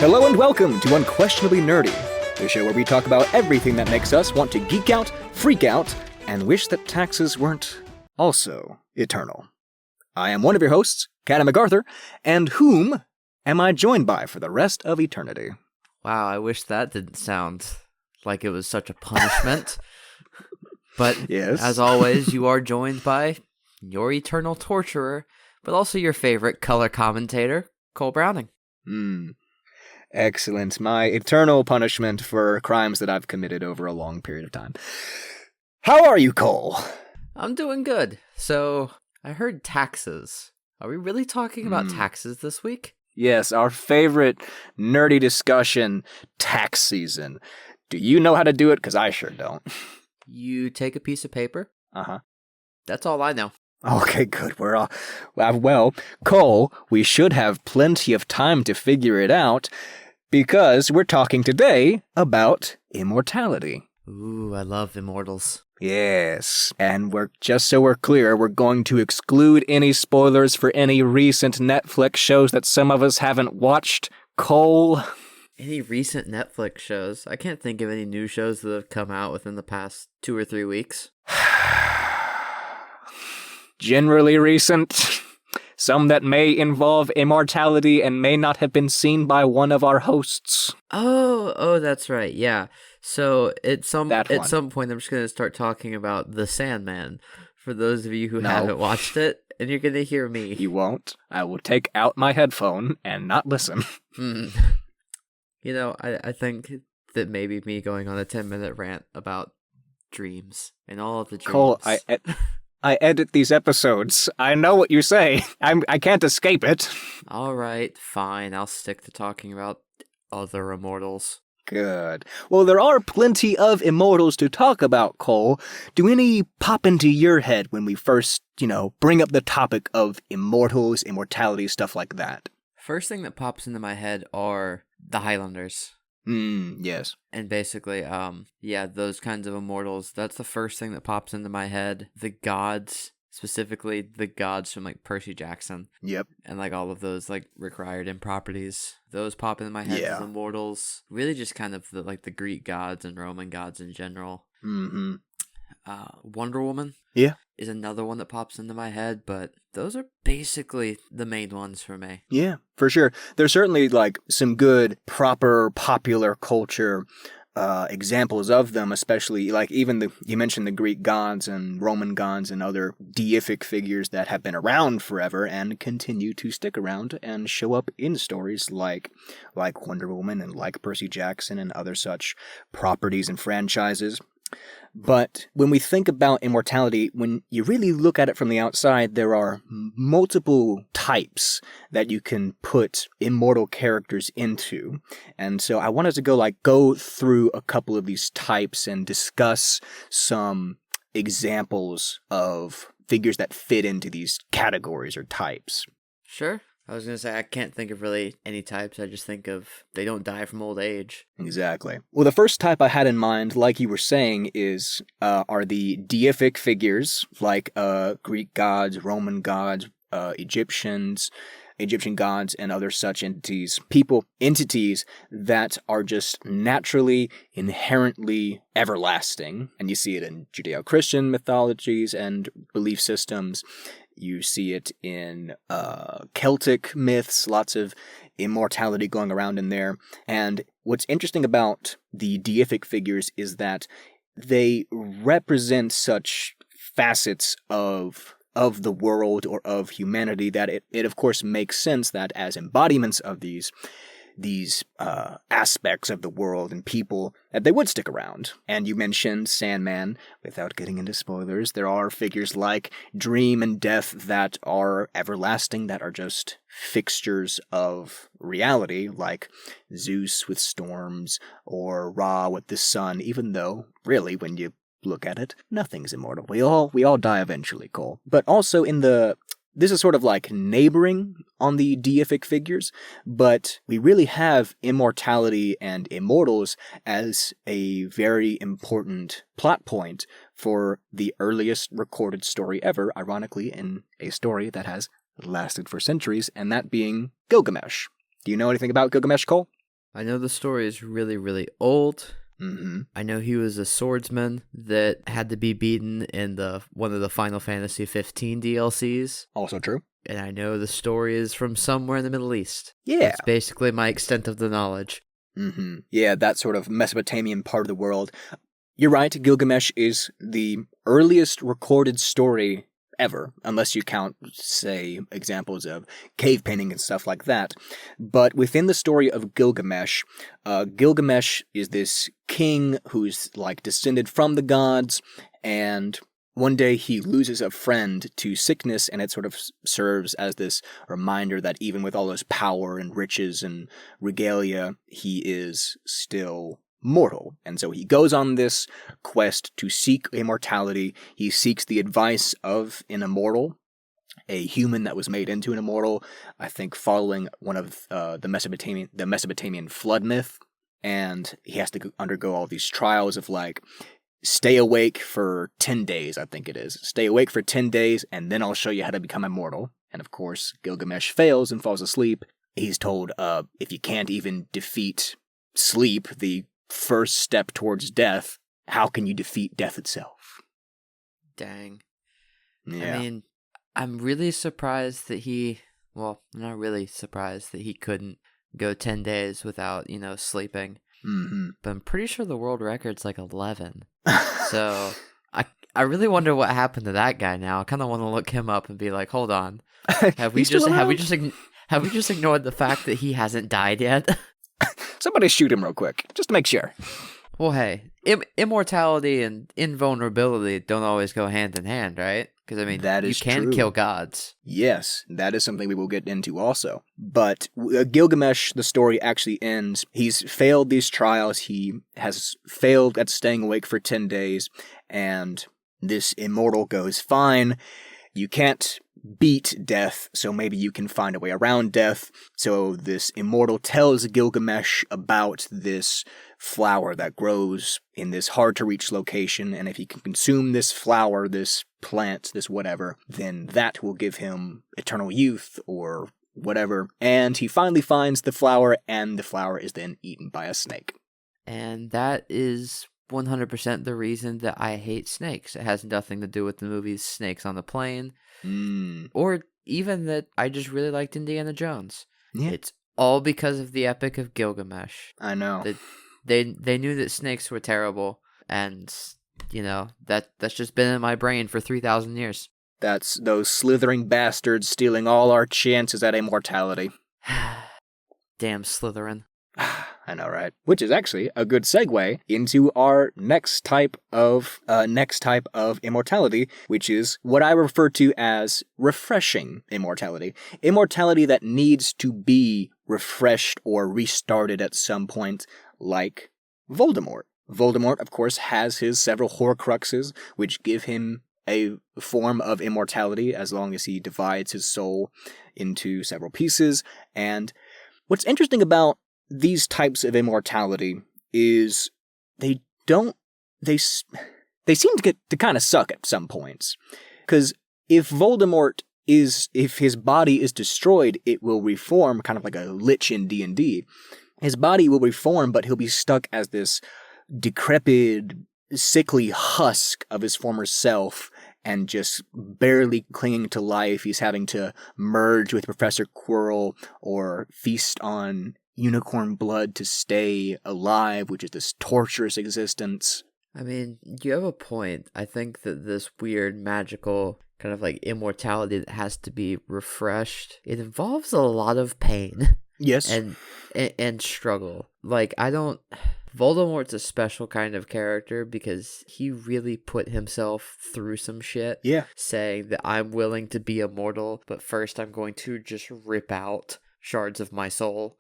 Hello and welcome to Unquestionably Nerdy, the show where we talk about everything that makes us want to geek out, freak out, and wish that taxes weren't also eternal. I am one of your hosts, Cadam MacArthur, and whom am I joined by for the rest of eternity? Wow, I wish that didn't sound like it was such a punishment. But Yes. As always, you are joined by your eternal torturer, but also your favorite color commentator, Cole Browning. Excellent. My eternal punishment for crimes that I've committed over a long period of time. How are you, Cole? I'm doing good. So, I heard taxes. Are we really talking about taxes this week? Yes, our favorite nerdy discussion, tax season. Do you know how to do it? Because I sure don't. You take a piece of paper. Uh-huh. That's all I know. Okay, good. We're all... Well, Cole, we should have plenty of time to figure it out because we're talking today about immortality. Ooh, I love immortals. Yes, and we're clear, we're going to exclude any spoilers for any recent Netflix shows that some of us haven't watched. Cole? Any recent Netflix shows? I can't think of any new shows that have come out within the past 2 or 3 weeks. Generally recent. Some that may involve immortality and may not have been seen by one of our hosts. Oh, that's right. Yeah. So at some point, I'm just gonna start talking about The Sandman. For those of you who haven't watched it, and you're gonna hear me. You won't. I will take out my headphone and not listen. You know, I think that maybe me going on a 10-minute rant about dreams and all of the dreams. Cole, I edit these episodes. I know what you say. I can't escape it. All right, fine. I'll stick to talking about other immortals. Good. Well, there are plenty of immortals to talk about, Cole. Do any pop into your head when we first, bring up the topic of immortals, immortality, stuff like that? First thing that pops into my head are the Highlanders. Yes. And basically, those kinds of immortals, that's the first thing that pops into my head. The gods, specifically the gods from, Percy Jackson. Yep. And, all of those, Rick Riordan properties. Those pop into my head as immortals. Really just kind of the Greek gods and Roman gods in general. Mm-hmm. Wonder Woman. Yeah. Is another one that pops into my head, but those are basically the main ones for me. Yeah, for sure. There's certainly some good, proper, popular culture examples of them, especially even you mentioned the Greek gods and Roman gods and other deific figures that have been around forever and continue to stick around and show up in stories like Wonder Woman and like Percy Jackson and other such properties and franchises. But when we think about immortality, when you really look at it from the outside, there are multiple types that you can put immortal characters into. And so I wanted to go through a couple of these types and discuss some examples of figures that fit into these categories or types. Sure. I was going to say, I can't think of really any types. I just think of they don't die from old age. Exactly. Well, the first type I had in mind, like you were saying, are the deific figures, like Greek gods, Roman gods, Egyptian gods, and other such entities that are just naturally, inherently everlasting. And you see it in Judeo-Christian mythologies and belief systems. You see it in Celtic myths, lots of immortality going around in there. And what's interesting about the deific figures is that they represent such facets of the world or of humanity that it of course makes sense that as embodiments of these aspects of the world and people, that they would stick around. And you mentioned Sandman. Without getting into spoilers, there are figures like Dream and Death that are everlasting, that are just fixtures of reality, like Zeus with storms or Ra with the sun, even though, really, when you look at it, nothing's immortal. We all die eventually, Cole. But also this is sort of neighboring on the deific figures, but we really have immortality and immortals as a very important plot point for the earliest recorded story ever, ironically, in a story that has lasted for centuries, and that being Gilgamesh. Do you know anything about Gilgamesh, Cole? I know the story is really, really old. Mm-hmm. I know he was a swordsman that had to be beaten in one of the Final Fantasy 15 DLCs. Also true. And I know the story is from somewhere in the Middle East. Yeah. That's basically my extent of the knowledge. Mm-hmm. Yeah, that sort of Mesopotamian part of the world. You're right, Gilgamesh is the earliest recorded story ever, unless you count, say, examples of cave painting and stuff like that. But within the story of Gilgamesh, Gilgamesh is this king who's like descended from the gods, and one day he loses a friend to sickness, and it sort of serves as this reminder that even with all his power and riches and regalia, he is still mortal. And so he goes on this quest to seek immortality. He seeks the advice of an immortal, a human that was made into an immortal, I think following one of the Mesopotamian flood myth. And he has to undergo all these trials of like, stay awake for 10 days, I think it is. Stay awake for 10 days, and then I'll show you how to become immortal. And of course, Gilgamesh fails and falls asleep. He's told, if you can't even defeat sleep, the first step towards death, how can you defeat death itself? Dang. Yeah. I mean, I'm really surprised that I'm not really surprised that he couldn't go 10 days without, sleeping. Mm-hmm. But I'm pretty sure the world record's like 11. So I really wonder what happened to that guy now. I kind of want to look him up and be like, hold on. Have we just ignored the fact that he hasn't died yet? Somebody shoot him real quick, just to make sure. Well, hey, immortality and invulnerability don't always go hand in hand, right? Because, I mean, that is you can true. kill gods. Yes, that is something we will get into also. But Gilgamesh, the story actually ends. He's failed these trials. He has failed at staying awake for 10 days. And this immortal goes, fine, you can't beat death, so maybe you can find a way around death. So this immortal tells Gilgamesh about this flower that grows in this hard-to-reach location, and if he can consume this flower, this plant, this whatever, then that will give him eternal youth, or whatever. And he finally finds the flower, and the flower is then eaten by a snake. And that is 100% the reason that I hate snakes. It has nothing to do with the movies Snakes on the Plane, or even that I just really liked Indiana Jones. Yeah. It's all because of the Epic of Gilgamesh. I know. They knew that snakes were terrible, and that's just been in my brain for 3,000 years. That's those slithering bastards stealing all our chances at immortality. Damn Slytherin. I know, right? Which is actually a good segue into our next type of immortality, which is what I refer to as refreshing immortality. Immortality that needs to be refreshed or restarted at some point, like Voldemort. Voldemort, of course, has his several Horcruxes, which give him a form of immortality as long as he divides his soul into several pieces. And what's interesting about these types of immortality is they seem to get to kind of suck at some points. Because if his body is destroyed, it will reform, kind of like a lich in D&D. His body will reform, but he'll be stuck as this decrepit, sickly husk of his former self, and just barely clinging to life. He's having to merge with Professor Quirrell or feast on unicorn blood to stay alive, which is this torturous existence. I mean, you have a point. I think that this weird magical kind of like immortality that has to be refreshed, it involves a lot of pain. Yes. And struggle. Like, Voldemort's a special kind of character because he really put himself through some shit. Yeah. Saying that I'm willing to be immortal, but first I'm going to just rip out shards of my soul.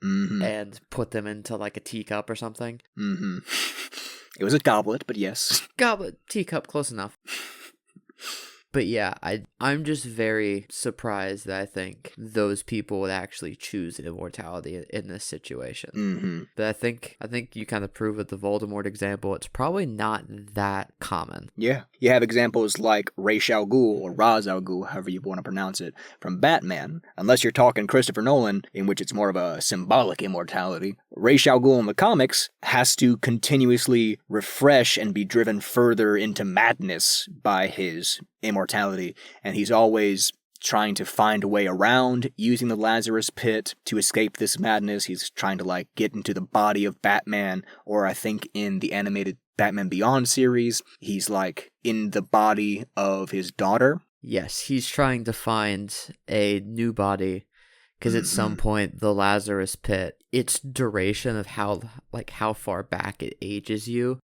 Mm-hmm. And put them into like a teacup or something. Mm-hmm. It was a goblet, but yes. Goblet, teacup, close enough. But yeah, I'm just very surprised that I think those people would actually choose immortality in this situation. Mm-hmm. But I think you kind of prove with the Voldemort example, it's probably not that common. Yeah. You have examples like Ra's al Ghul, or Ra's al Ghul, however you want to pronounce it, from Batman. Unless you're talking Christopher Nolan, in which it's more of a symbolic immortality. Ra's al Ghul in the comics has to continuously refresh and be driven further into madness by his immortality, and he's always trying to find a way around using the Lazarus Pit to escape this madness. He's trying to, like, get into the body of Batman, or I think in the animated Batman Beyond series, he's, like, in the body of his daughter. Yes, he's trying to find a new body, because at some point, the Lazarus Pit, its duration of how far back it ages you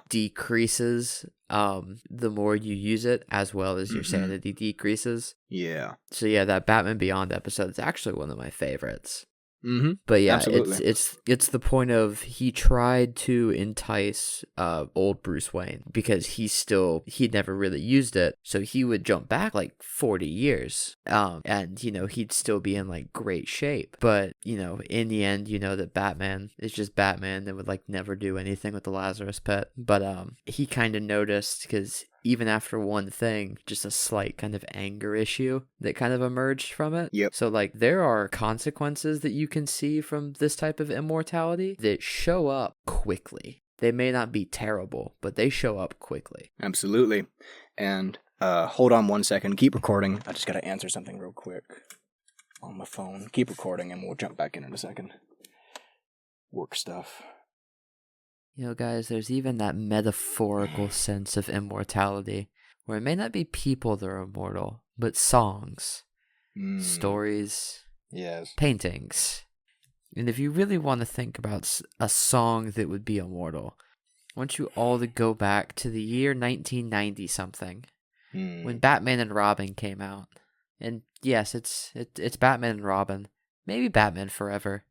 decreases the more you use it, as well as your sanity decreases. Yeah. So yeah, that Batman Beyond episode is actually one of my favorites. Mm-hmm. But yeah, Absolutely. it's the point of he tried to entice old Bruce Wayne because he'd never really used it, so he would jump back like 40 years, and he'd still be in like great shape. But in the end, that Batman is just Batman and would like never do anything with the Lazarus Pit. But he kind of noticed, because even after one thing, just a slight kind of anger issue that kind of emerged from it. Yep. So, like, there are consequences that you can see from this type of immortality that show up quickly. They may not be terrible, but they show up quickly. Absolutely. And hold on 1 second. Keep recording. I just got to answer something real quick on my phone. Keep recording, and we'll jump back in a second. Work stuff. Guys, there's even that metaphorical sense of immortality, where it may not be people that are immortal, but songs, stories, paintings. And if you really want to think about a song that would be immortal, I want you all to go back to the year 1990-something, when Batman and Robin came out. And yes, it's Batman and Robin. Maybe Batman Forever.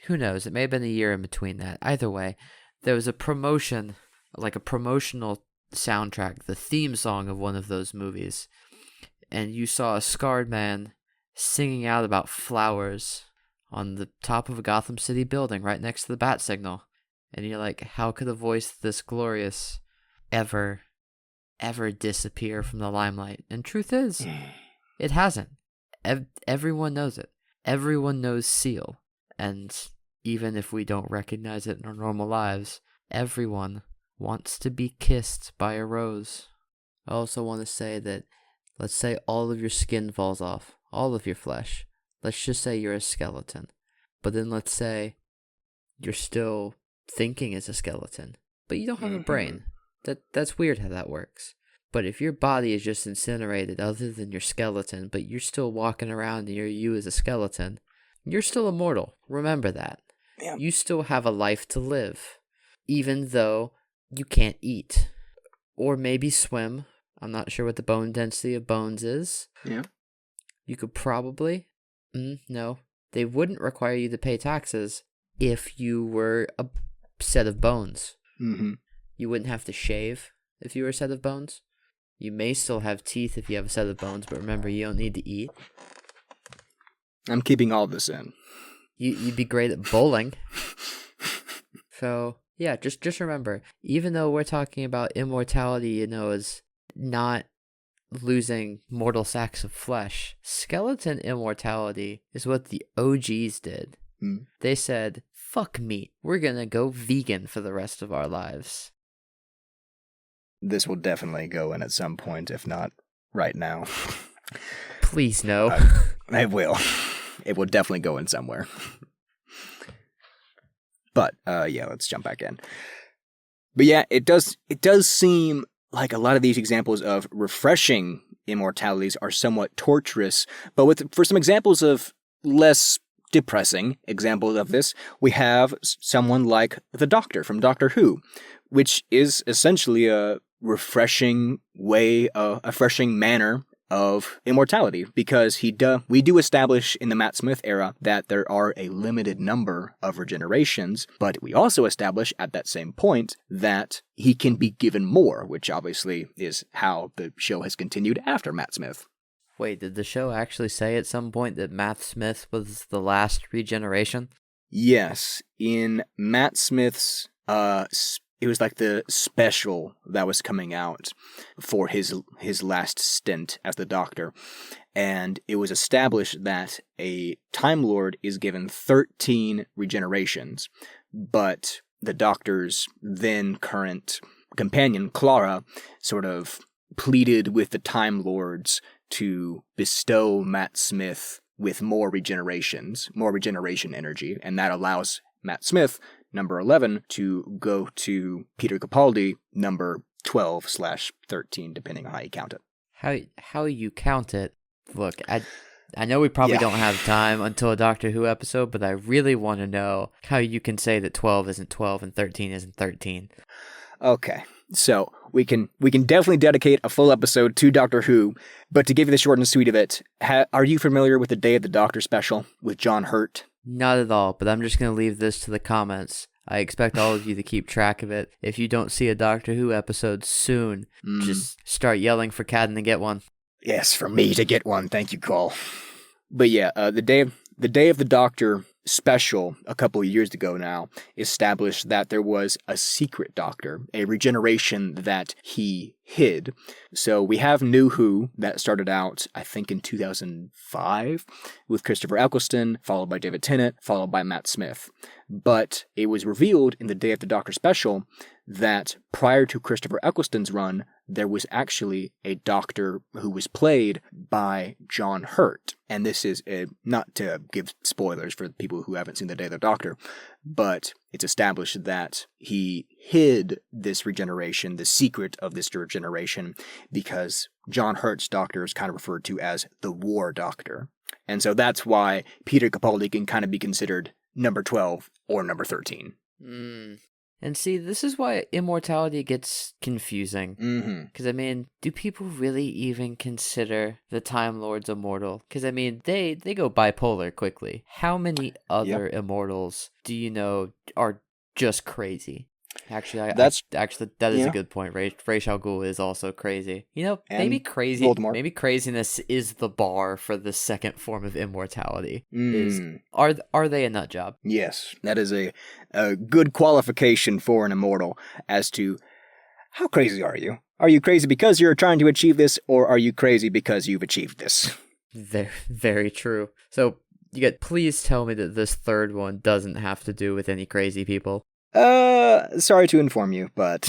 Who knows? It may have been a year in between that. Either way, there was a promotion, like a promotional soundtrack, the theme song of one of those movies. And you saw a scarred man singing out about flowers on the top of a Gotham City building right next to the bat signal. And you're like, how could a voice this glorious ever disappear from the limelight? And truth is, it hasn't. Everyone knows it. Everyone knows Seal. And even if we don't recognize it in our normal lives, everyone wants to be kissed by a rose. I also want to say that, let's say all of your skin falls off, all of your flesh. Let's just say you're a skeleton. But then let's say you're still thinking as a skeleton, but you don't have a brain. That's weird how that works. But if your body is just incinerated other than your skeleton, but you're still walking around and you're you as a skeleton, you're still immortal. Remember that. Yeah. You still have a life to live, even though you can't eat. Or maybe swim. I'm not sure what the bone density of bones is. Yeah. You could probably... no. They wouldn't require you to pay taxes if you were a set of bones. Mm-hmm. You wouldn't have to shave if you were a set of bones. You may still have teeth if you have a set of bones, but remember, you don't need to eat. I'm keeping all this in. You'd be great at bowling. So, yeah, just remember, even though we're talking about immortality, as not losing mortal sacks of flesh, skeleton immortality is what the OGs did. They said, fuck meat. We're gonna go vegan for the rest of our lives. This will definitely go in at some point, if not right now. Please no. It will. It will definitely go in somewhere. But, yeah, let's jump back in. But yeah, it does seem like a lot of these examples of refreshing immortalities are somewhat torturous, but for some examples of less depressing examples of this, we have someone like the Doctor from Doctor Who, which is essentially a refreshing way, a refreshing manner of immortality, because we do establish in the Matt Smith era that there are a limited number of regenerations, but we also establish at that same point that he can be given more, which obviously is how the show has continued after Matt Smith. Wait, did the show actually say at some point that Matt Smith was the last regeneration? Yes, in Matt Smith's, it was like the special that was coming out for his last stint as the Doctor, and it was established that a Time Lord is given 13 regenerations, but the Doctor's then current companion, Clara, sort of pleaded with the Time Lords to bestow Matt Smith with more regeneration energy, and that allows Matt Smith, number 11, to go to Peter Capaldi, number 12/13, depending on how you count it. How you count it? Look, I know we probably don't have time until a Doctor Who episode, but I really want to know how you can say that 12 isn't 12 and 13 isn't 13. Okay, so we can definitely dedicate a full episode to Doctor Who, but to give you the short and sweet of it, are you familiar with the Day of the Doctor special with John Hurt? Not at all, but I'm just going to leave this to the comments. I expect all of you to keep track of it. If you don't see a Doctor Who episode soon, just start yelling for Cadden to get one. Yes, for me to get one. Thank you, Cole. But yeah, the Day of the Doctor special a couple of years ago now established that there was a secret Doctor, a regeneration that he hid. So we have New Who that started out, I think, in 2005 with Christopher Eccleston, followed by David Tennant, followed by Matt Smith. But it was revealed in the Day of the Doctor special that prior to Christopher Eccleston's run, there was actually a Doctor who was played by John Hurt. And this is, not to give spoilers for people who haven't seen the Day of the Doctor, but it's established that he hid this regeneration, the secret of this regeneration, because John Hurt's Doctor is kind of referred to as the War Doctor. And so that's why Peter Capaldi can kind of be considered number 12 or number 13. And see, this is why immortality gets confusing. Because, I mean, do people really even consider the Time Lords immortal? Because, I mean, they go bipolar quickly. How many other immortals do you know are just crazy? Actually, that is a good point. Ra's al Ghul is also crazy. You know, maybe craziness is the bar for the second form of immortality. Are they a nut job? Yes, that is a good qualification for an immortal as to how crazy are you? Are you crazy because you're trying to achieve this, or are you crazy because you've achieved this? Very, very true. So, please tell me that this third one doesn't have to do with any crazy people. Sorry to inform you, but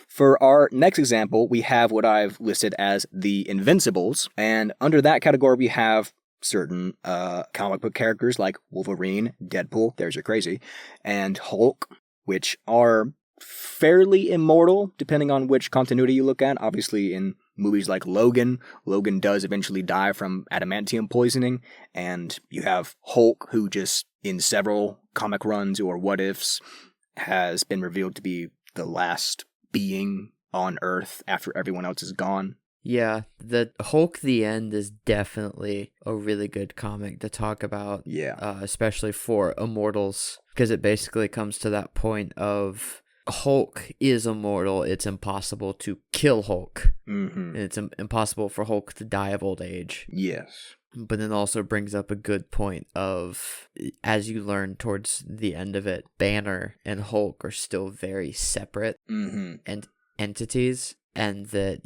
for our next example, we have what I've listed as the Invincibles, and under that category we have certain comic book characters like Wolverine, Deadpool, there's your crazy, and Hulk, which are fairly immortal, depending on which continuity you look at. Obviously, in movies like Logan does eventually die from adamantium poisoning, and you have Hulk, who just, in several comic runs or what-ifs, has been revealed to be the last being on Earth after everyone else is gone. Yeah, the Hulk the End is definitely a really good comic to talk about. Yeah. Especially for immortals, because it basically comes to that point of Hulk is immortal. It's impossible to kill Hulk. And it's impossible for Hulk to die of old age. Yes. But it also brings up a good point of, as you learn towards the end of it, Banner and Hulk are still very separate and entities, and that,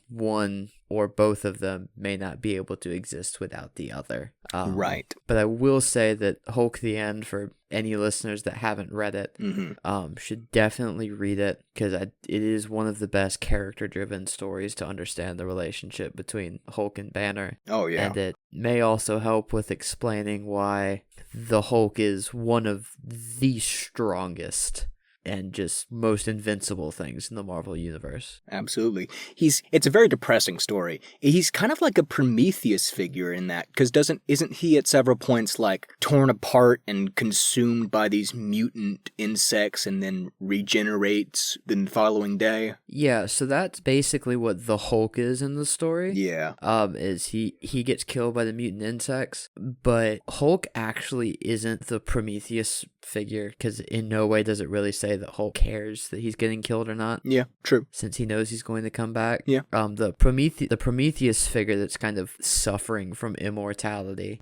one or both of them may not be able to exist without the other. Right. But I will say that Hulk the End, for any listeners that haven't read it, should definitely read it, because it is one of the best character-driven stories to understand the relationship between Hulk and Banner. Oh, yeah. And it may also help with explaining why the Hulk is one of the strongest and just most invincible things in the Marvel universe. Absolutely. It's a very depressing story. He's kind of like a Prometheus figure in that, because isn't he at several points like torn apart and consumed by these mutant insects and then regenerates the following day? Yeah, so that's basically what the Hulk is in the story. Yeah. Is he gets killed by the mutant insects, but Hulk actually isn't the Prometheus figure, because in no way does it really say that Hulk cares that he's getting killed or not. Yeah, true. Since he knows he's going to come back. Yeah. The Prometheus figure that's kind of suffering from immortality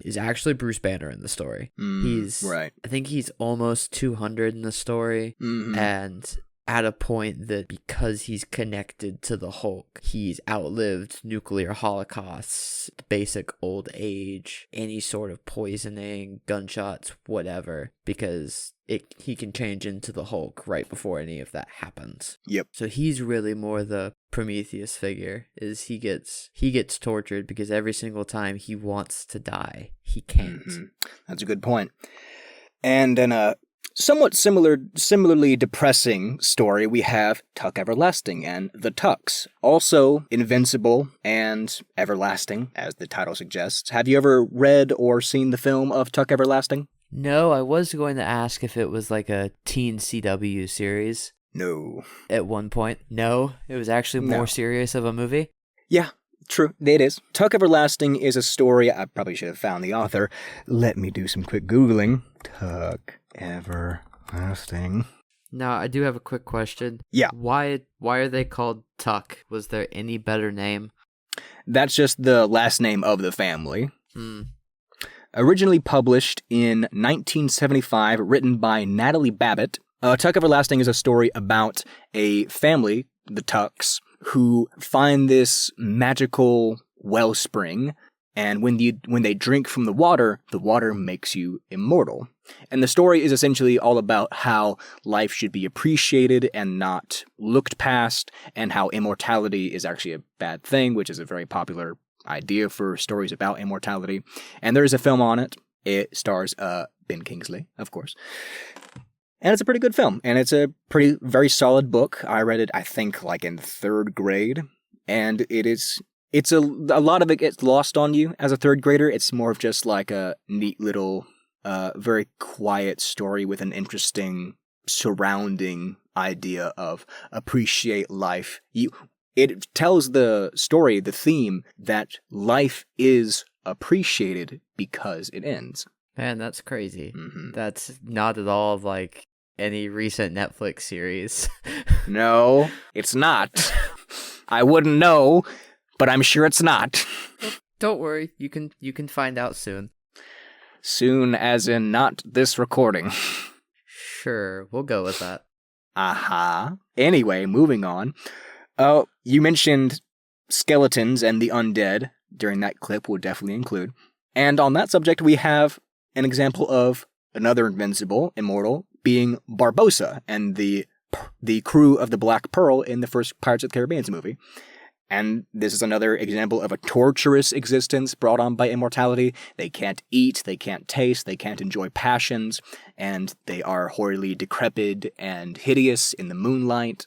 is actually Bruce Banner in the story. He's right. I think he's almost 200 in the story, and at a point that because he's connected to the Hulk, he's outlived nuclear holocausts, basic old age, any sort of poisoning, gunshots, whatever, because he can change into the Hulk right before any of that happens. Yep. So he's really more the Prometheus figure, is he gets tortured because every single time he wants to die, he can't. That's a good point. And in a somewhat similarly depressing story, we have Tuck Everlasting and the Tucks, also invincible and everlasting, as the title suggests. Have you ever read or seen the film of Tuck Everlasting? No, I was going to ask if it was like a teen CW series. No. At one point. No, it was actually more serious of a movie. Yeah, true. It is. Tuck Everlasting is a story. I probably should have found the author. Let me do some quick Googling. Tuck Everlasting. Now, I do have a quick question. Yeah. Why are they called Tuck? Was there any better name? That's just the last name of the family. Originally published in 1975, written by Natalie Babbitt, Tuck Everlasting is a story about a family, the Tucks, who find this magical wellspring, and when they drink from the water makes you immortal. And the story is essentially all about how life should be appreciated and not looked past, and how immortality is actually a bad thing, which is a very popular idea for stories about immortality. And there is a film on it. It stars Ben Kingsley, of course. And it's a pretty good film, and it's a very solid book. I read it, I think, like in 3rd grade, and it's a lot of it gets lost on you as a 3rd grader. It's more of just like a neat little, very quiet story with an interesting surrounding idea of appreciate life. It tells the story, the theme, that life is appreciated because it ends. Man, that's crazy. That's not at all like any recent Netflix series. No, it's not. I wouldn't know, but I'm sure it's not. Don't worry, you can find out soon. Soon as in not this recording. Sure, we'll go with that. Anyway, moving on. You mentioned skeletons and the undead during that clip. We'll definitely include. And on that subject, we have an example of another invincible immortal being Barbossa and the crew of the Black Pearl in the first Pirates of the Caribbean movie. And this is another example of a torturous existence brought on by immortality. They can't eat, they can't taste, they can't enjoy passions, and they are horribly decrepit and hideous in the moonlight.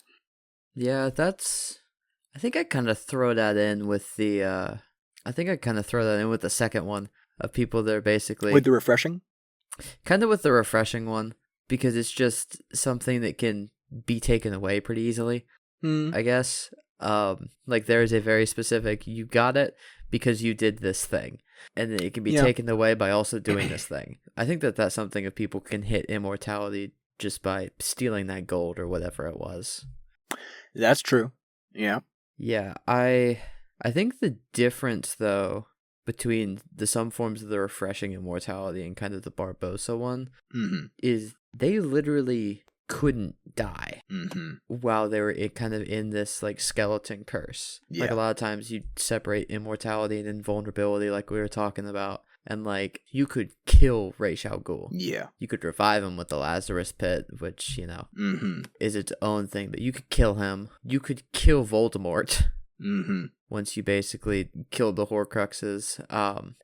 Yeah, I think I kind of throw that in with the second one of people that are basically with the refreshing? Kind of with the refreshing one, because it's just something that can be taken away pretty easily, I guess. Like there is a very specific, you got it because you did this thing, and then it can be taken away by also doing this thing. I think that's something if people can hit immortality just by stealing that gold or whatever it was. That's true. Yeah. Yeah, I think the difference though between some forms of the refreshing immortality and kind of the Barbossa one is they literally couldn't die while they were kind of in this like skeleton curse. Yeah. Like a lot of times you separate immortality and invulnerability, like we were talking about, and like you could kill Ra's al Ghul. Yeah, you could revive him with the Lazarus Pit, which is its own thing. But you could kill him. You could kill Voldemort. Once you basically killed the Horcruxes,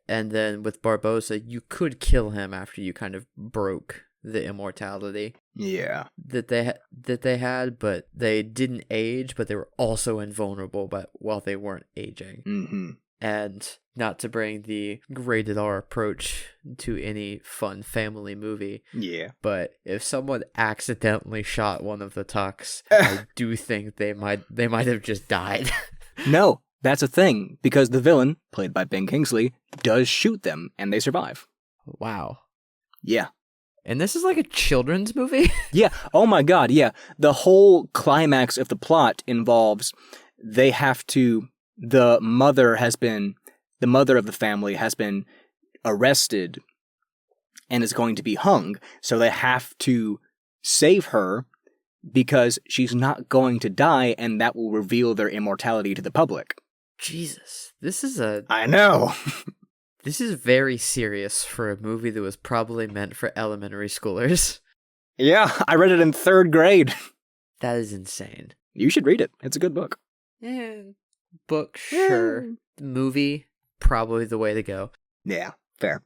and then with Barbossa, you could kill him after you kind of broke the immortality Yeah. that they had, but they didn't age, but they were also invulnerable while they weren't aging. Mm-hmm. And not to bring the rated R approach to any fun family movie, Yeah. but if someone accidentally shot one of the Tucks, I do think they might have just died. No, that's a thing, because the villain, played by Ben Kingsley, does shoot them, and they survive. Wow. Yeah. And this is like a children's movie? Yeah. Oh my God. Yeah. The whole climax of the plot involves the mother of the family has been arrested and is going to be hung. So they have to save her because she's not going to die, and that will reveal their immortality to the public. Jesus. I know. This is very serious for a movie that was probably meant for elementary schoolers. Yeah, I read it in 3rd grade. That is insane. You should read it. It's a good book. Book, sure. Movie, probably the way to go. Yeah, fair.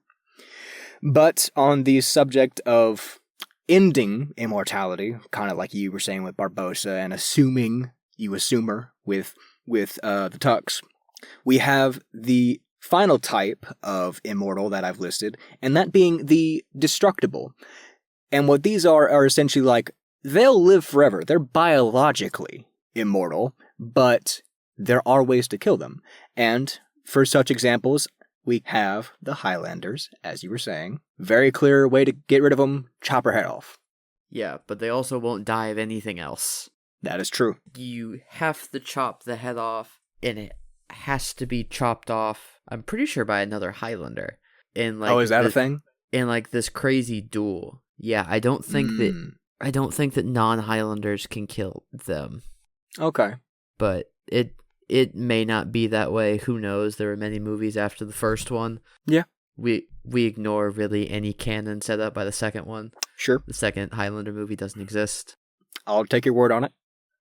But on the subject of ending immortality, kind of like you were saying with Barbossa and assumer with the Tucks, we have the final type of immortal that I've listed, and that being the destructible. And what these are essentially like, they'll live forever. They're biologically immortal, but there are ways to kill them. And for such examples, we have the Highlanders, as you were saying. Very clear way to get rid of them, chop her head off. Yeah, but they also won't die of anything else. That is true. You have to chop the head off, and it has to be chopped off, I'm pretty sure, by another Highlander. Is that a thing? In like this crazy duel. Yeah, I don't think that non-Highlanders can kill them. Okay. But it may not be that way. Who knows? There were many movies after the first one. Yeah. We ignore really any canon set up by the second one. Sure. The second Highlander movie doesn't exist. I'll take your word on it.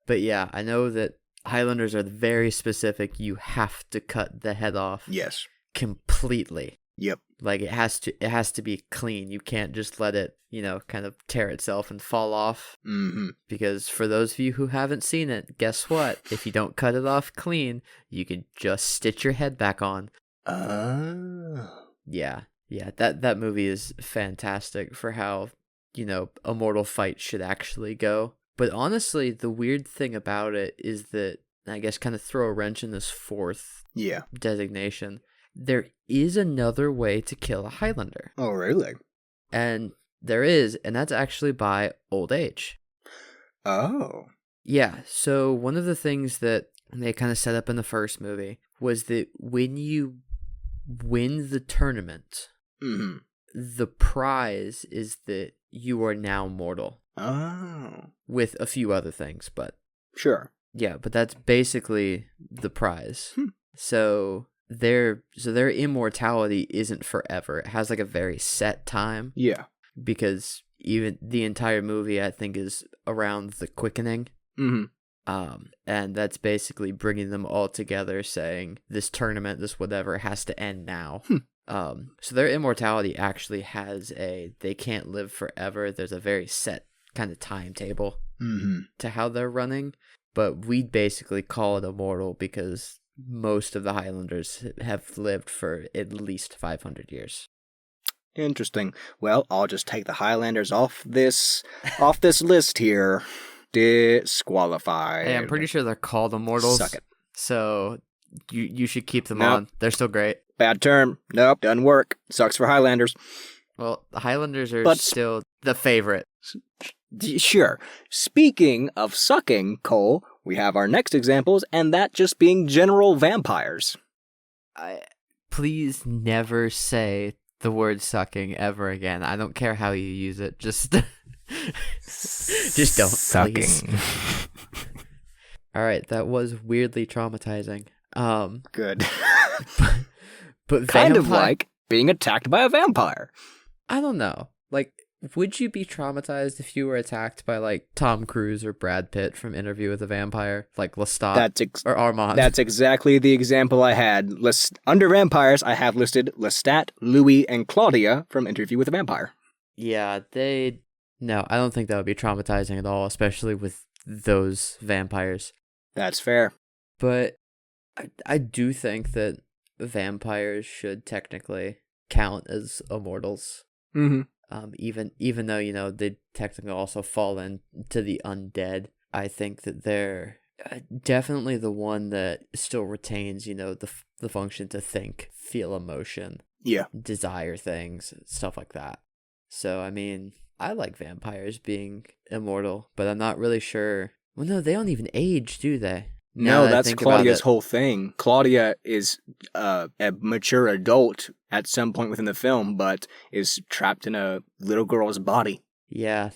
But yeah, I know that Highlanders are very specific. You have to cut the head off. Yes. Completely. Yep. Like it has to be clean. You can't just let it, kind of tear itself and fall off. Mm-hmm. Because for those of you who haven't seen it, guess what? If you don't cut it off clean, you can just stitch your head back on. Yeah. That movie is fantastic for how, a mortal fight should actually go. But honestly, the weird thing about it is that, I guess, kind of throw a wrench in this fourth designation. There is another way to kill a Highlander. Oh, really? And there is, and that's actually by old age. Oh. Yeah, so one of the things that they kind of set up in the first movie was that when you win the tournament, mm-hmm. the prize is that you are now mortal. Oh. With a few other things, but... Sure. Yeah, but that's basically the prize. So their immortality isn't forever. It has like a very set time. Yeah. Because even the entire movie, I think, is around the quickening. Mm-hmm. And that's basically bringing them all together, saying this tournament, this whatever, has to end now. So their immortality actually has they can't live forever. There's a very set kind of timetable to how they're running. But we basically call it immortal because most of the Highlanders have lived for at least 500 years. Interesting. Well, I'll just take the Highlanders off this list here. Disqualified. Hey, I'm pretty sure they're called immortals. Suck it. So you should keep them on. They're still great. Bad term. Nope, doesn't work. Sucks for Highlanders. Well, the Highlanders are still the favorite. Sure. Speaking of sucking, Cole, we have our next examples, and that just being general vampires. Please never say the word sucking ever again. I don't care how you use it. Just don't. Sucking. Please. All right, that was weirdly traumatizing. Good. But kind of like being attacked by a vampire. I don't know. Like, would you be traumatized if you were attacked by, like, Tom Cruise or Brad Pitt from Interview with a Vampire? Like Lestat or Armand? That's exactly the example I had. Under vampires, I have listed Lestat, Louis, and Claudia from Interview with a Vampire. Yeah, they No, I don't think that would be traumatizing at all, especially with those vampires. That's fair. But I do think that vampires should technically count as immortals. Mm-hmm. Even though, they technically also fall into the undead, I think that they're definitely the one that still retains, the function to think, feel emotion, desire things, stuff like that. So, I mean, I like vampires being immortal, but I'm not really sure. Well, no, they don't even age, do they? No, that's Claudia's whole thing. Claudia is a mature adult at some point within the film, but is trapped in a little girl's body. Yeah,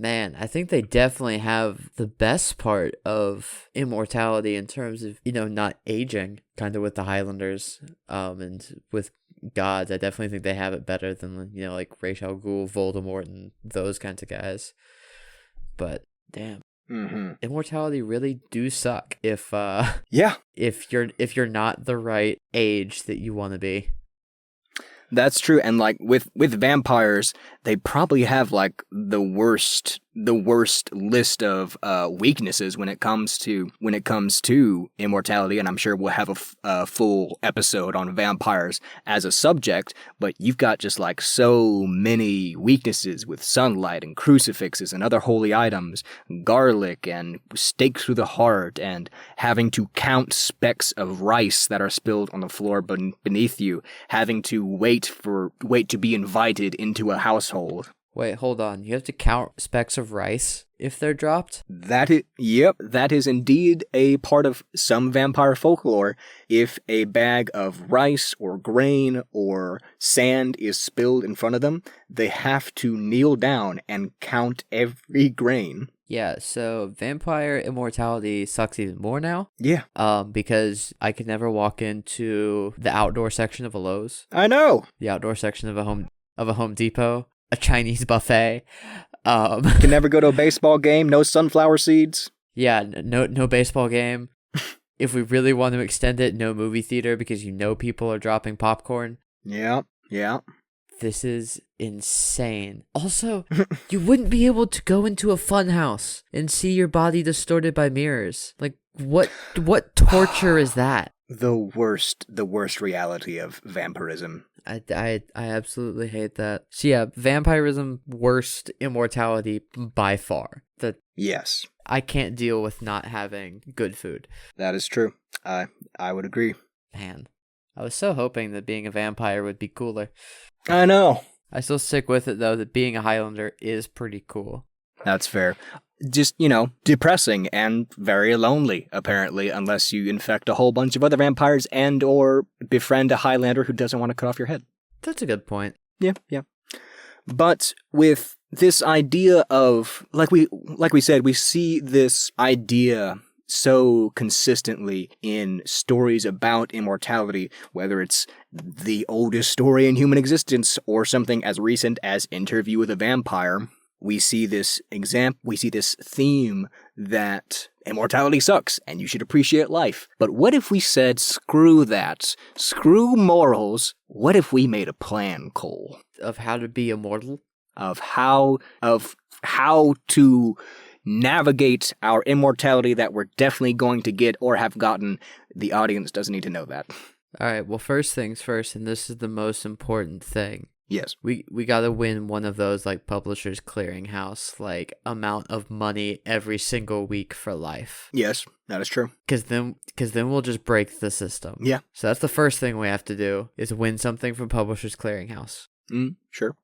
Man, I think they definitely have the best part of immortality in terms of, not aging, kind of with the Highlanders, and with gods. I definitely think they have it better than, like Ra's al Ghul, Voldemort, and those kinds of guys. But, damn. Mm-hmm. Immortality really do suck if you're not the right age that you want to be. That's true, and like with vampires, they probably have like the worst list of weaknesses when it comes to immortality. And I'm sure we'll have a full episode on vampires as a subject. But you've got just like so many weaknesses with sunlight and crucifixes and other holy items, garlic and stakes through the heart, and having to count specks of rice that are spilled on the floor beneath you, having to wait to be invited into a household. Wait, hold on. You have to count specks of rice if they're dropped? That is indeed a part of some vampire folklore. If a bag of rice or grain or sand is spilled in front of them, they have to kneel down and count every grain. Yeah, so vampire immortality sucks even more now. Yeah. Because I could never walk into the outdoor section of a Lowe's. I know. The outdoor section of a Home Depot, a Chinese buffet. Can never go to a baseball game, no sunflower seeds. Yeah, no baseball game. If we really want to extend it, no movie theater because people are dropping popcorn. Yeah. This is insane. Also, you wouldn't be able to go into a fun house and see your body distorted by mirrors. Like, what torture is that? The worst reality of vampirism. I absolutely hate that. So yeah, vampirism, worst immortality by far. Yes. I can't deal with not having good food. That is true. I would agree. Man, I was so hoping that being a vampire would be cooler. I know. I still stick with it, though, that being a Highlander is pretty cool. That's fair. Just, depressing and very lonely, apparently, unless you infect a whole bunch of other vampires and or befriend a Highlander who doesn't want to cut off your head. That's a good point. Yeah. But with this idea of, like we said, we see this idea so consistently in stories about immortality, whether it's the oldest story in human existence or something as recent as Interview with a Vampire. We see this theme that immortality sucks and you should appreciate life. But what if we said, screw that, screw morals, what if we made a plan, Cole? Of how to be immortal? Of how to navigate our immortality that we're definitely going to get or have gotten. The audience doesn't need to know that. All right, well, first things first, and this is the most important thing. Yes. We got to win one of those, like, Publishers Clearinghouse, like, amount of money every single week for life. Yes, that is true. Because then we'll just break the system. Yeah. So that's the first thing we have to do, is win something from Publishers Clearinghouse. Sure.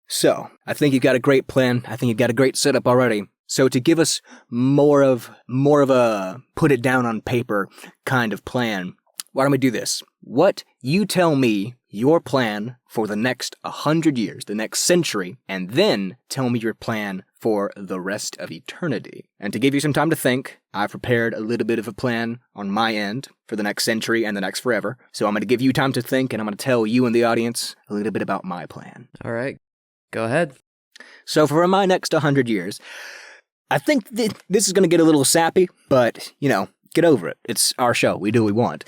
So, I think you've got a great plan. I think you've got a great setup already. So to give us more of a put it down on paper kind of plan, why don't we do this? What you tell me your plan for the next 100 years, the next century, and then tell me your plan for the rest of eternity. And to give you some time to think, I've prepared a little bit of a plan on my end for the next century and the next forever. So I'm going to give you time to think, and I'm going to tell you and the audience a little bit about my plan. All right, go ahead. So for my next 100 years, I think this is going to get a little sappy, but, get over it. It's our show. We do what we want.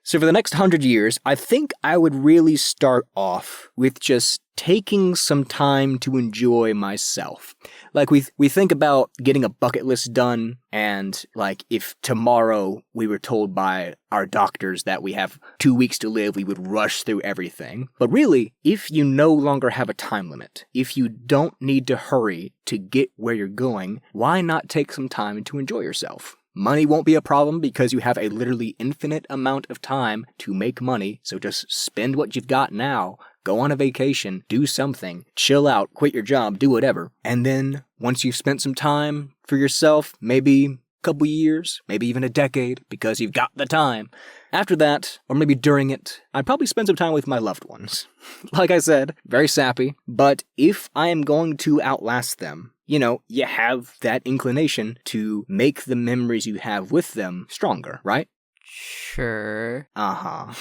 So for the next 100 years, I think I would really start off with just taking some time to enjoy myself. Like we think about getting a bucket list done, and like if tomorrow we were told by our doctors that we have 2 weeks to live, we would rush through everything. But really, if you no longer have a time limit, if you don't need to hurry to get where you're going, why not take some time to enjoy yourself? Money won't be a problem because you have a literally infinite amount of time to make money, so just spend what you've got now, go on a vacation, do something, chill out, quit your job, do whatever. And then, once you've spent some time for yourself, maybe a couple years, maybe even a decade, because you've got the time. After that, or maybe during it, I'd probably spend some time with my loved ones. Like I said, very sappy, but if I am going to outlast them, you have that inclination to make the memories you have with them stronger, right? Sure. Uh-huh.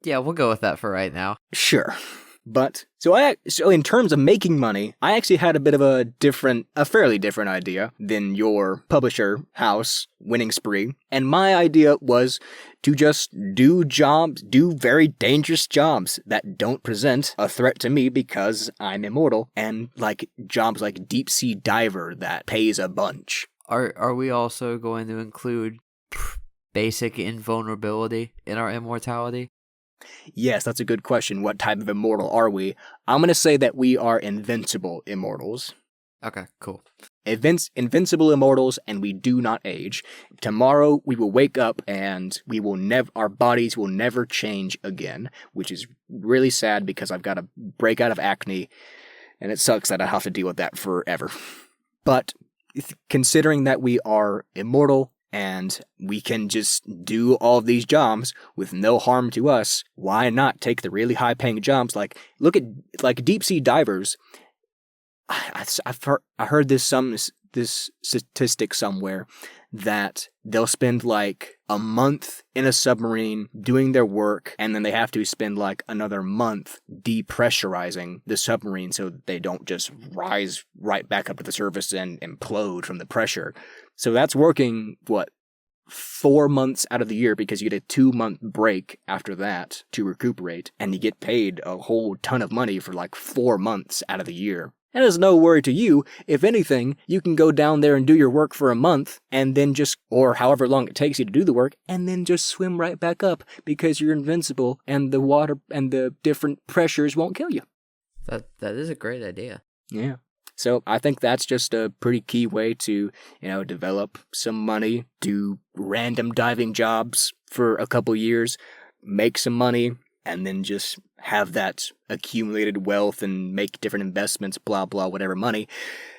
Yeah, we'll go with that for right now. Sure. But, so in terms of making money, I actually had a bit of a fairly different idea than your publisher house winning spree. And my idea was to just do very dangerous jobs that don't present a threat to me because I'm immortal, and like jobs like deep sea diver that pays a bunch. Are we also going to include basic invulnerability in our immortality? Yes, that's a good question. What type of immortal are we? I'm going to say that we are invincible immortals. Okay, cool. Invincible immortals, and we do not age. Tomorrow we will wake up and our bodies will never change again, which is really sad because I've got to break out of acne, and it sucks that I have to deal with that forever. But considering that we are immortal, and we can just do all of these jobs with no harm to us, why not take the really high-paying jobs? Look at deep-sea divers. I heard this statistic somewhere that they'll spend like a month in a submarine doing their work, and then they have to spend like another month depressurizing the submarine so that they don't just rise right back up to the surface and implode from the pressure. So that's working, 4 months out of the year, because you get a 2-month break after that to recuperate, and you get paid a whole ton of money for like 4 months out of the year. And it's no worry to you. If anything, you can go down there and do your work for a month, and then or however long it takes you to do the work, and then just swim right back up because you're invincible and the water and the different pressures won't kill you. That is a great idea. Yeah. So I think that's just a pretty key way to, develop some money, do random diving jobs for a couple years, make some money, and then just have that accumulated wealth and make different investments, blah, blah, whatever money.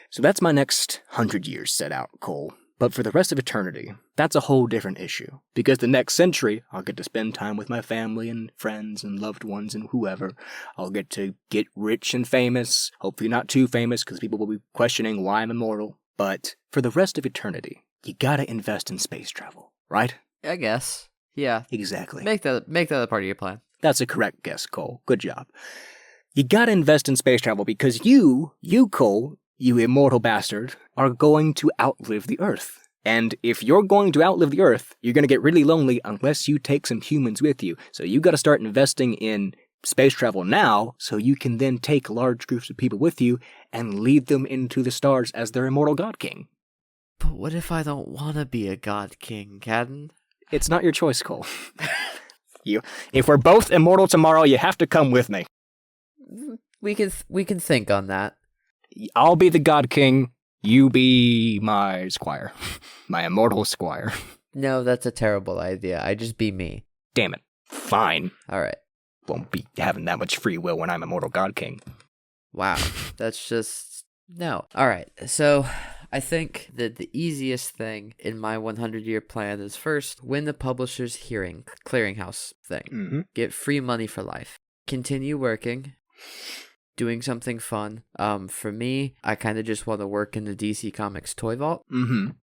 So that's my next 100 years set out, Cole. But for the rest of eternity, that's a whole different issue. Because the next century, I'll get to spend time with my family and friends and loved ones and whoever. I'll get to get rich and famous. Hopefully not too famous, because people will be questioning why I'm immortal. But for the rest of eternity, you gotta invest in space travel, right? I guess. Yeah. Exactly. Make that a part of your plan. That's a correct guess, Cole. Good job. You gotta invest in space travel because you, Cole, you immortal bastard, are going to outlive the Earth. And if you're going to outlive the Earth, you're going to get really lonely unless you take some humans with you. So you got to start investing in space travel now so you can then take large groups of people with you and lead them into the stars as their immortal god king. But what if I don't want to be a god king, Cadden? It's not your choice, Cole. If we're both immortal tomorrow, you have to come with me. We can think on that. I'll be the god king. You be my squire. My immortal squire. No, that's a terrible idea. I just be me. Damn it. Fine. All right. Won't be having that much free will when I'm immortal god king. Wow. That's just... No. All right. So I think that the easiest thing in my 100-year plan is first, win the publisher's clearinghouse thing. Mm-hmm. Get free money for life. Continue working. Doing something fun. For me, I kind of just want to work in the DC Comics toy vault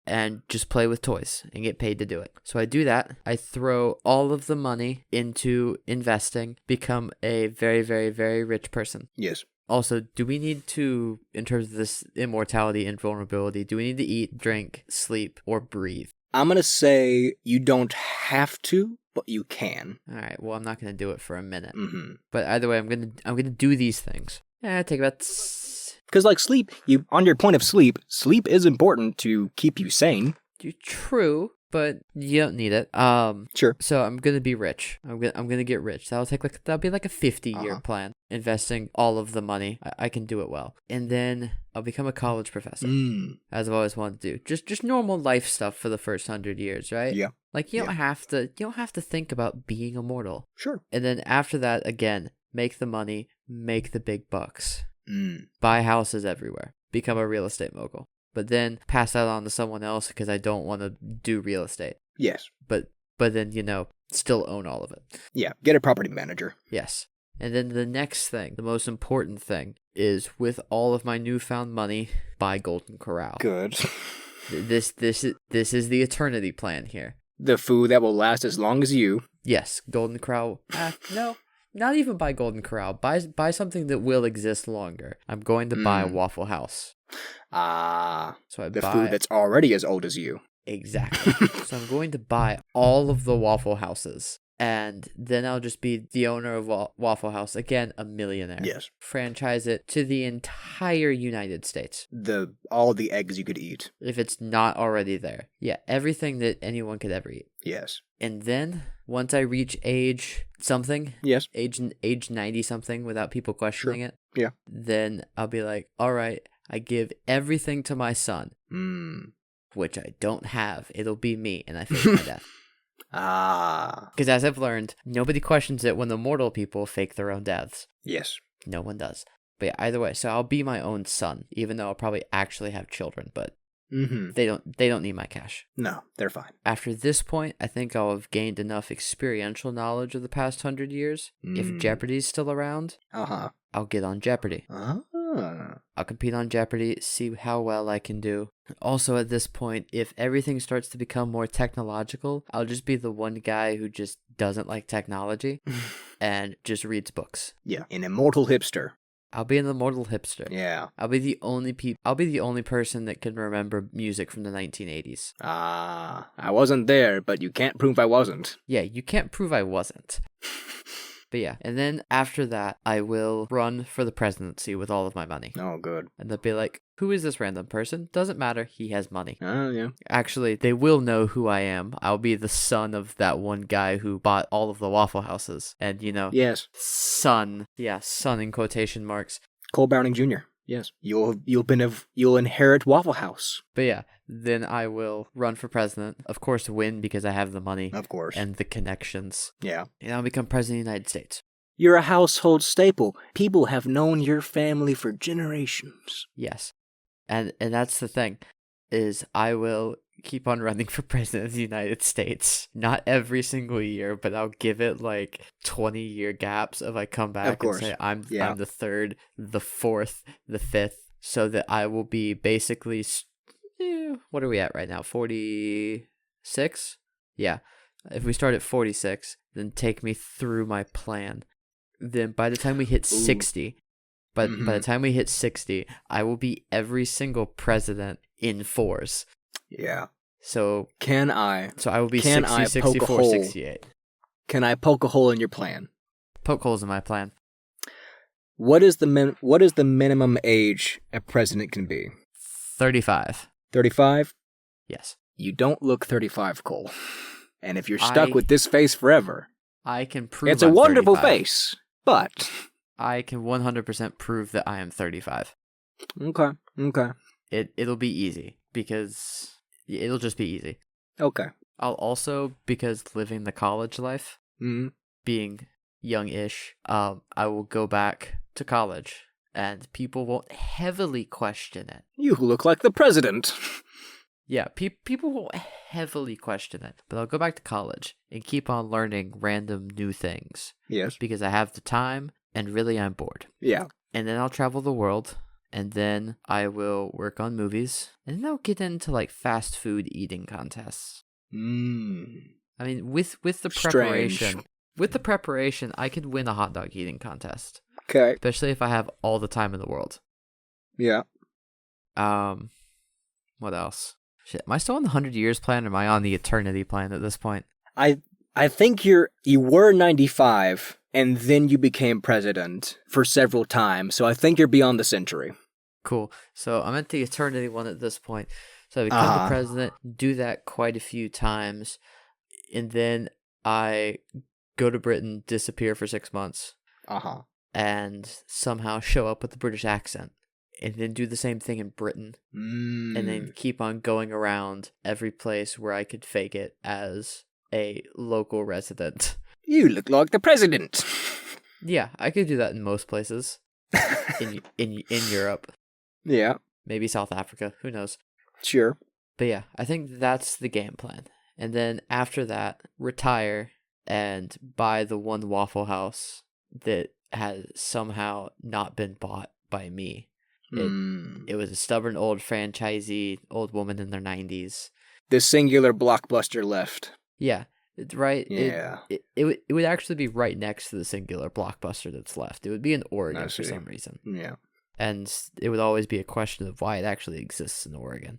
and just play with toys and get paid to do it. So I do that. I throw all of the money into investing, become a very, very, very rich person. Yes. Also, do we need to, in terms of this immortality and vulnerability, do we need to eat, drink, sleep, or breathe? I'm going to say you don't have to, but you can. All right. Well, I'm not gonna do it for a minute. Mm-hmm. But either way, I'm gonna do these things. Yeah, take about. Because like sleep, on your point of sleep is important to keep you sane. True, but you don't need it. Sure. So I'm gonna be rich. I'm gonna get rich. That'll be like a 50-year plan. Investing all of the money, I can do it well. And then I'll become a college professor, as I've always wanted to do. Just normal life stuff for the first 100 years, right? Yeah. Like you don't have to think about being immortal. Sure. And then after that, again, make the money, make the big bucks, buy houses everywhere, become a real estate mogul. But then pass that on to someone else because I don't want to do real estate. Yes. But then, still own all of it. Yeah, get a property manager. Yes. And then the next thing, the most important thing, is with all of my newfound money, buy Golden Corral. Good. This is the eternity plan here. The food that will last as long as you. Yes, Golden Corral. No, not even buy Golden Corral. Buy something that will exist longer. I'm going to buy Waffle House. So the food that's already as old as you. Exactly. So I'm going to buy all of the Waffle Houses, and then I'll just be the owner of Waffle House. Again, a millionaire. Yes. Franchise it to the entire United States. All the eggs you could eat. If it's not already there. Yeah, everything that anyone could ever eat. Yes. And then, once I reach age something, yes, age 90 something without people questioning it, yeah, then I'll be like, all right, I give everything to my son, which I don't have. It'll be me, and I fake my death. Because as I've learned, nobody questions it when the mortal people fake their own deaths. Yes. No one does. But yeah, either way, so I'll be my own son, even though I'll probably actually have children, but they don't need my cash. No, they're fine. After this point, I think I'll have gained enough experiential knowledge of the past 100 years. If Jeopardy's still around, I'll get on Jeopardy. I'll compete on Jeopardy, see how well I can do. Also, at this point, if everything starts to become more technological, I'll just be the one guy who just doesn't like technology and just reads books. Yeah, an immortal hipster. I'll be an immortal hipster. Yeah. I'll be the only person that can remember music from the 1980s. I wasn't there, but you can't prove I wasn't. Yeah, you can't prove I wasn't. But yeah, and then after that, I will run for the presidency with all of my money. Oh, good. And they'll be like, who is this random person? Doesn't matter, he has money. Oh, yeah. Actually, they will know who I am. I'll be the son of that one guy who bought all of the Waffle Houses. And, Yes. Son. Yeah, son in quotation marks. Cole Browning Jr. Yes. You'll inherit Waffle House. But yeah, then I will run for president. Of course, win because I have the money. Of course. And the connections. Yeah. And I'll become president of the United States. You're a household staple. People have known your family for generations. Yes. And that's the thing, is I will keep on running for president of the United States. Not every single year, but I'll give it like 20-year gaps if I come back and say I'm the third, the fourth, the fifth, so that I will be basically, what are we at right now? 46? Yeah. If we start at 46, then take me through my plan. Then by the time we hit 60, by the time we hit 60, I will be every single president in fours. Yeah. So I will be 60, 64, 68. Can I poke a hole in your plan? Poke holes in my plan. What is the minimum age a president can be? 35. 35? Yes. You don't look 35, Cole. And if you're stuck with this face forever, I can prove it's a wonderful face, but I can 100% prove that I am 35. Okay. It'll be easy because it'll just be easy. Okay. I'll also, because living the college life, being young-ish, I will go back to college and people won't heavily question it. You look like the president. Yeah, people won't heavily question it, but I'll go back to college and keep on learning random new things. Yes. Because I have the time, and really I'm bored. Yeah. And then I'll travel the world, and then I will work on movies, and then I'll get into like fast food eating contests. I mean, with the preparation, I could win a hot dog eating contest. Okay. Especially if I have all the time in the world. Yeah. What else? Shit, am I still on the 100 years plan or am I on the eternity plan at this point? I I think you were 95, and then you became president for several times, so I think you're beyond the century. Cool. So I'm at the eternity one at this point. So I become the president, do that quite a few times, and then I go to Britain, disappear for 6 months, and somehow show up with a British accent, and then do the same thing in Britain, and then keep on going around every place where I could fake it as a local resident. You look like the president. Yeah, I could do that in most places in Europe. Yeah. Maybe South Africa. Who knows? Sure. But yeah, I think that's the game plan. And then after that, retire and buy the one Waffle House that has somehow not been bought by me. It was a stubborn old franchisee, old woman in their 90s. The singular blockbuster left. Yeah, right. Yeah. It would actually be right next to the singular blockbuster that's left. It would be in Oregon for some reason. Yeah. And it would always be a question of why it actually exists in Oregon.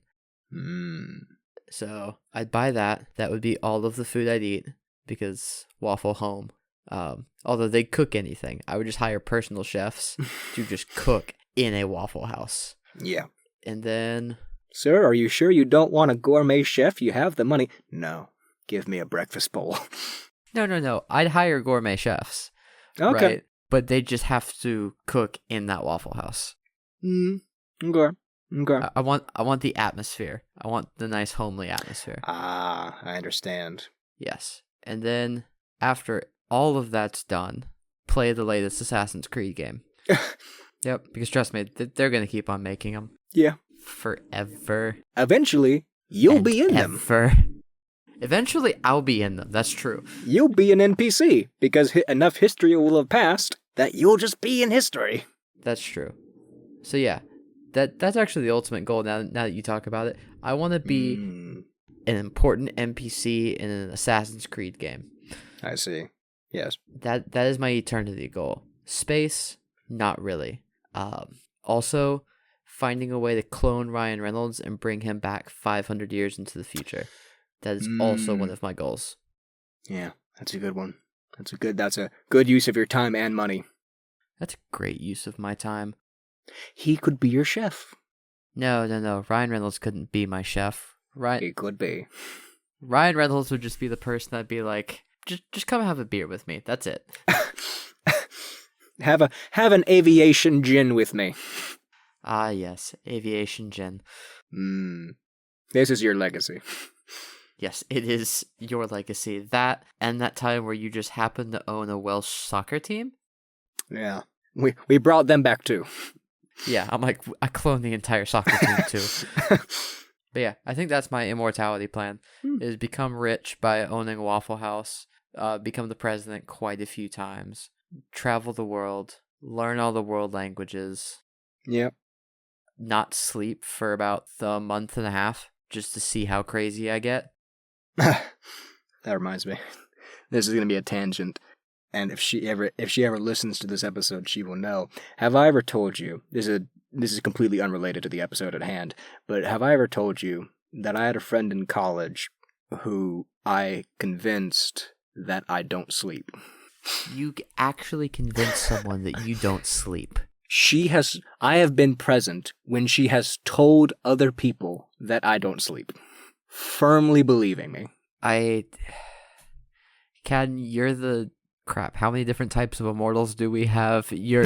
So I'd buy that. That would be all of the food I'd eat because Waffle Home. Although they cook anything, I would just hire personal chefs to just cook in a Waffle House. Yeah. And then... Sir, are you sure you don't want a gourmet chef? You have the money. No. Give me a breakfast bowl. No. I'd hire gourmet chefs. Okay. Right? But they just have to cook in that Waffle House. Okay. I want the atmosphere. I want the nice homely atmosphere. I understand. Yes. And then after all of that's done, play the latest Assassin's Creed game. Yep, because trust me, they're going to keep on making them. Yeah. Forever. Eventually, you'll be in them. Eventually, I'll be in them. That's true. You'll be an NPC, because enough history will have passed that you'll just be in history. That's true. So yeah, that's actually the ultimate goal now that you talk about it. I want to be an important NPC in an Assassin's Creed game. I see. Yes. That is my eternity goal. Space, not really. Also, finding a way to clone Ryan Reynolds and bring him back 500 years into the future. That is also one of my goals. Yeah, that's a good one. That's a good use of your time and money. That's a great use of my time. He could be your chef. No. Ryan Reynolds couldn't be my chef. He could be. Ryan Reynolds would just be the person that'd be like, just come have a beer with me. That's it. Have an aviation gin with me. Ah, yes, aviation gin. This is your legacy. Yes, it is your legacy. That and that time where you just happened to own a Welsh soccer team? Yeah. We brought them back too. Yeah, I'm like, I cloned the entire soccer team too. But yeah, I think that's my immortality plan, is become rich by owning a Waffle House, become the president quite a few times, travel the world, learn all the world languages. Yep. Not sleep for about a month and a half just to see how crazy I get. That reminds me. This is going to be a tangent. And if she ever listens to this episode, she will know. Have I ever told you, this is completely unrelated to the episode at hand, but have I ever told you that I had a friend in college who I convinced that I don't sleep? You actually convinced someone that you don't sleep. I have been present when she has told other people that I don't sleep, firmly believing me. Caden, you're the crap. How many different types of immortals do we have? You're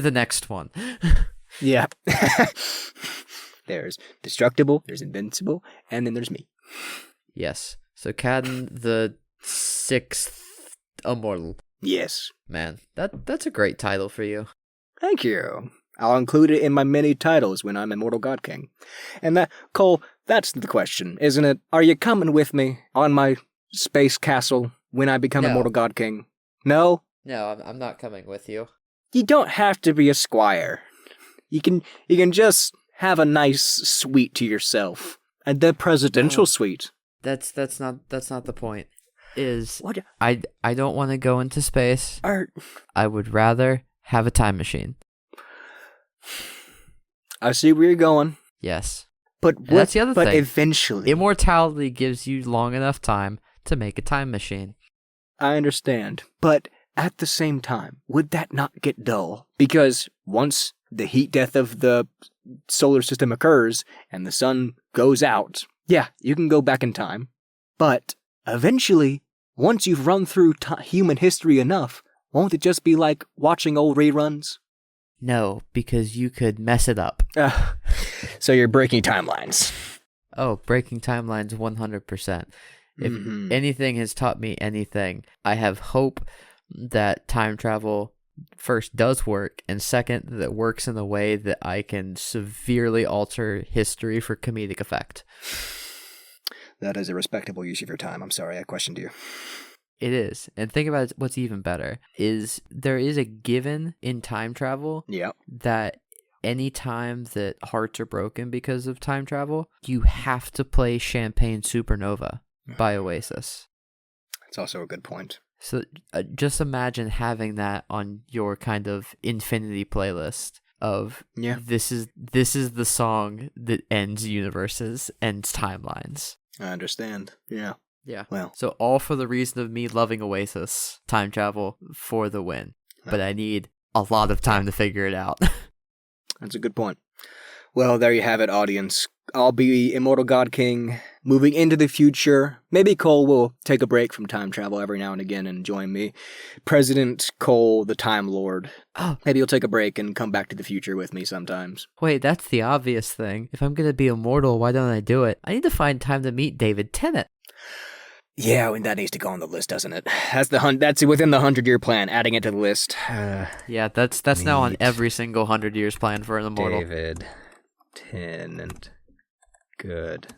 the next one. Yeah. There's destructible, there's invincible, and then there's me. Yes. So Caden, the 6th immortal. Yes. Man, that's a great title for you. Thank you. I'll include it in my many titles when I'm Immortal God King. And Cole, that's the question, isn't it? Are you coming with me on my space castle when I become Immortal God King? No? No, I'm not coming with you. You don't have to be a squire. You can just have a nice suite to yourself. And the presidential suite. That's not the point. What? I don't want to go into space. I would rather have a time machine. I see where you're going. Yes. But that's the other thing. Eventually. Immortality gives you long enough time to make a time machine. I understand, but at the same time, would that not get dull? Because once the heat death of the solar system occurs and the sun goes out, yeah, you can go back in time. But eventually, once you've run through human history enough, won't it just be like watching old reruns? No, because you could mess it up. So you're breaking timelines. Oh, breaking timelines 100%. If anything has taught me anything, I have hope that time travel first does work, and second, that it works in a way that I can severely alter history for comedic effect. That is a respectable use of your time. I'm sorry I questioned you. It is. And think about what's even better is there is a given in time travel that any time that hearts are broken because of time travel, you have to play Champagne Supernova by Oasis. That's also a good point. So just imagine having that on your kind of infinity playlist of this is the song that ends universes, ends timelines. I understand. Yeah. Yeah. Well. So all for the reason of me loving Oasis, time travel for the win. But I need a lot of time to figure it out. That's a good point. Well, there you have it, audience. I'll be Immortal God King moving into the future. Maybe Cole will take a break from time travel every now and again and join me. President Cole, the Time Lord. Oh. Maybe he'll take a break and come back to the future with me sometimes. Wait, that's the obvious thing. If I'm going to be immortal, why don't I do it? I need to find time to meet David Tennant. Yeah, I mean, that needs to go on the list, doesn't it? That's within the 100-year plan, adding it to the list. Yeah, that's now on every single 100 years plan for an immortal. David Tennant. Good.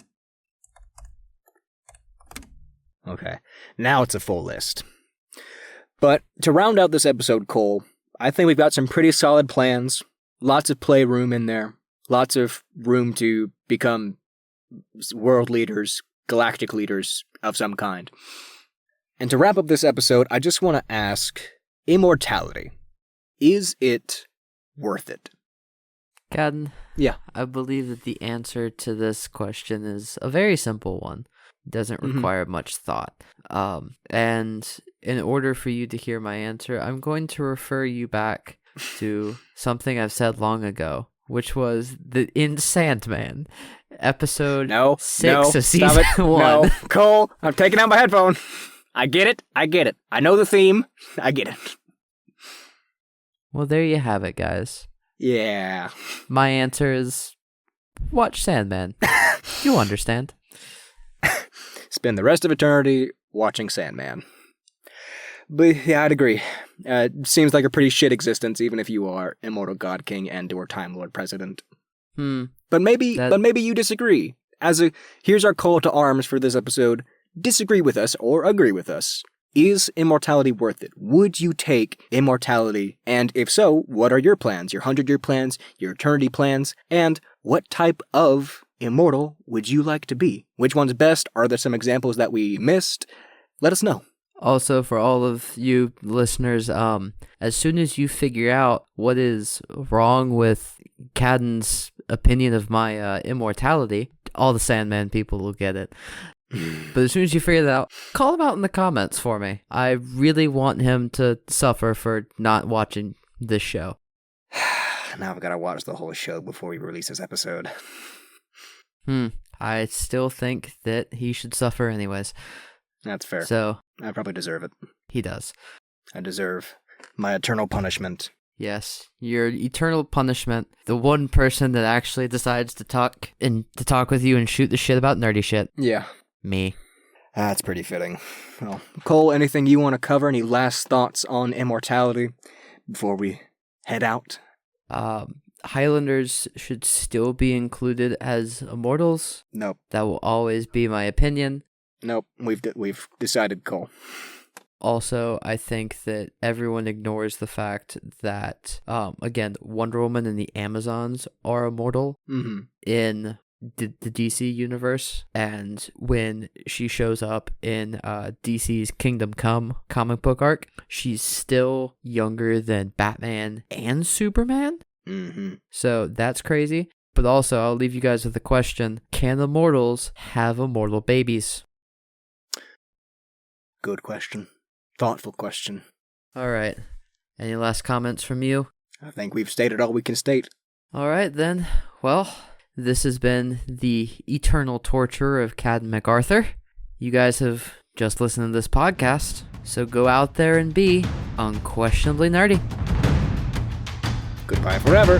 Okay, now it's a full list. But to round out this episode, Cole, I think we've got some pretty solid plans. Lots of playroom in there. Lots of room to become world leaders, galactic leaders of some kind. And to wrap up this episode, I just want to ask, immortality, is it worth it? Gadden, yeah, I believe that the answer to this question is a very simple one. It doesn't require much thought. And in order for you to hear my answer, I'm going to refer you back to something I've said long ago, which was in Sandman, episode 6 of season 1. No, Cole, I'm taking out my headphone. I get it. I know the theme. I get it. Well, there you have it, guys. Yeah. My answer is watch Sandman. You understand. Spend the rest of eternity watching Sandman. But yeah, I'd agree. It seems like a pretty shit existence, even if you are Immortal God King and or Time Lord President. But maybe you disagree. Here's our call to arms for this episode. Disagree with us or agree with us. Is immortality worth it? Would you take immortality? And if so, what are your plans? Your 100-year plans? Your eternity plans? And what type of immortal would you like to be? Which one's best? Are there some examples that we missed? Let us know. Also, for all of you listeners, as soon as you figure out what is wrong with Cadden's opinion of my immortality, all the Sandman people will get it. But as soon as you figure that out, call him out in the comments for me. I really want him to suffer for not watching this show. Now I've got to watch the whole show before we release this episode. I still think that he should suffer anyways. That's fair. So I probably deserve it. He does. I deserve my eternal punishment. Yes, your eternal punishment. The one person that actually decides to talk with you and shoot the shit about nerdy shit. Yeah. Me. That's pretty fitting. Well, Cole, anything you want to cover? Any last thoughts on immortality before we head out? Highlanders should still be included as immortals. Nope. That will always be my opinion. Nope. We've decided, Cole. Also, I think that everyone ignores the fact that, again, Wonder Woman and the Amazons are immortal in the DC universe, and when she shows up in DC's Kingdom Come comic book arc, she's still younger than Batman and Superman. So that's crazy. But also, I'll leave you guys with a question. Can immortals have immortal babies? Good question. Thoughtful question. All right. Any last comments from you? I think we've stated all we can state. All right, then. Well, this has been the eternal torture of Cad MacArthur. You guys have just listened to this podcast, so go out there and be unquestionably nerdy. Goodbye forever.